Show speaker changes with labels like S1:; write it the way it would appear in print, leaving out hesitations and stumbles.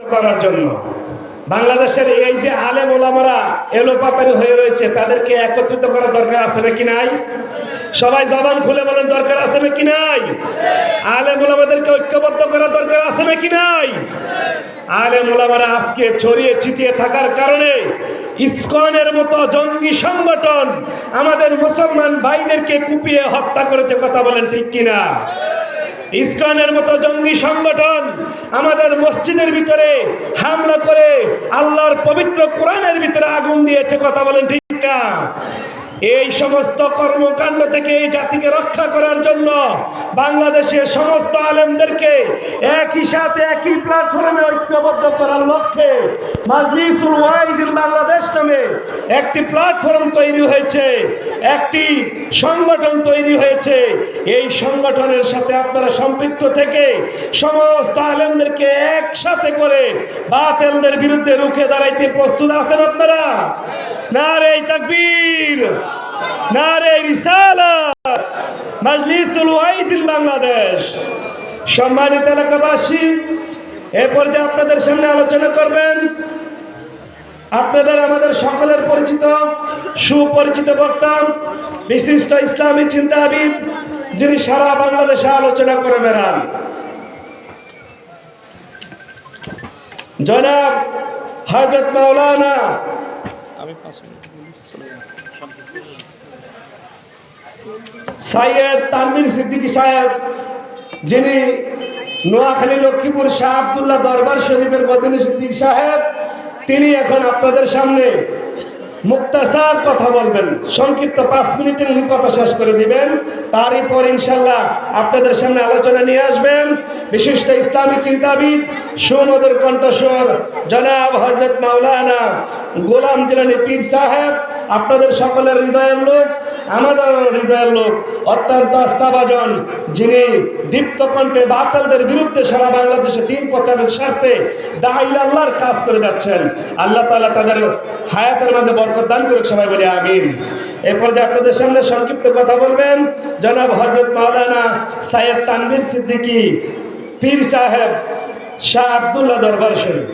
S1: করার জন্য বাংলাদেশের এই যে আলেম ওলামারা এলোপাতারি হয়ে রয়েছে, তাদেরকে একত্রিত করার দরকার আছে নাকি নাই? সবাই জবান খুলে বলেন, দরকার আছে নাকি নাই? আলেম ওলামাদেরকে ঐক্যবদ্ধ করার দরকার আছে নাকি নাই? আলেম ওলামারা আজকে ছড়িয়ে ছিটিয়ে থাকার কারণে ইসকনের মতো জঙ্গি সংগঠন আমাদের মুসলমান ভাইদেরকে কুপিয়ে হত্যা করেছে। কথা বলেন ঠিক কিনা? ইসকনের মতো জঙ্গি সংগঠন আমাদের মসজিদের ভিতরে হামলা করে আল্লাহর পবিত্র কোরআনের ভিতরে আগুন দিয়েছে। কথা বলেন ঠিক না? এই সমস্ত কর্মকাণ্ড থেকে এই জাতিকে রক্ষা করার জন্য বাংলাদেশের সমস্ত আলেমদেরকে একই সাথে একই প্ল্যাটফর্মে ঐক্যবদ্ধ করার লক্ষ্যে মাজলিসুল ওয়াহিদুল বাংলাদেশ নামে একটি প্ল্যাটফর্ম তৈরি হয়েছে, একটি সংগঠন তৈরি হয়েছে। এই সংগঠনের সাথে আপনারা সম্পৃক্ত থেকে সমস্ত আলেমদেরকে একসাথে করে বাতিলদের বিরুদ্ধে রুখে দাঁড়াইতে প্রস্তুত আছেন আপনারা? নারে তাকবীর, নারে রিসালাত, মাজলিসুল ওয়াহিদুল বাংলাদেশ। সম্মানিত এলাকাবাসী, এ পর্যায়ে আপনাদের সামনে আলোচনা করবেন আপনাদের আমাদের সকলের পরিচিত সুপরিচিত বক্তা, বিশিষ্ট ইসলামী চিন্তাবিদ, যিনি সারা বাংলাদেশে আলোচনা করে বেড়ান, জনাব হযরত মাওলানা সৈয়দ তানভীর সিদ্দিকী সাহেব, যিনি নোয়াখালী লক্ষ্মীপুর শাহ আব্দুল্লাহ দরবার শরীফের মদিনী পীর সাহেব, তিনি এখন আপনাদের সামনে মুক্তাসার কথা বলবেন। সংক্ষিপ্ত 5 মিনিটে উনি কথা শেষ করে দিবেন। তারই পর ইনশাল্লাহ আপনাদের সামনে আলোচনা নিয়ে আসবেন বিশিষ্ট ইসলামী চিন্তাবিদ, সুমধুর কণ্ঠস্বর জনাব হযরত মাওলানা গোলাম জিলানী পীর সাহেব। আপনাদের সকলের হৃদয়ের লোক, আমাদের হৃদয়ের লোক, অত্যন্ত আস্থাভাজন, যিনি দীপ্ত কণ্ঠে বাতিলদের বিরুদ্ধে সারা বাংলাদেশে দিন প্রচারের স্বার্থে দাঈ আল্লাহর কাজ করে যাচ্ছেন। আল্লাহ তাআলা তাদের হায়াতের মাঝে বরকত দান করুক, সবাই বলি আমিন। এই পর্যায়ে আপনাদের সামনে সংক্ষিপ্ত কথা বলবেন জনাব হযরত মাওলানা সৈয়দ তানভীর সিদ্দিকী পীর সাহেব, শাহ আব্দুল্লাহ দরবার শরীফ।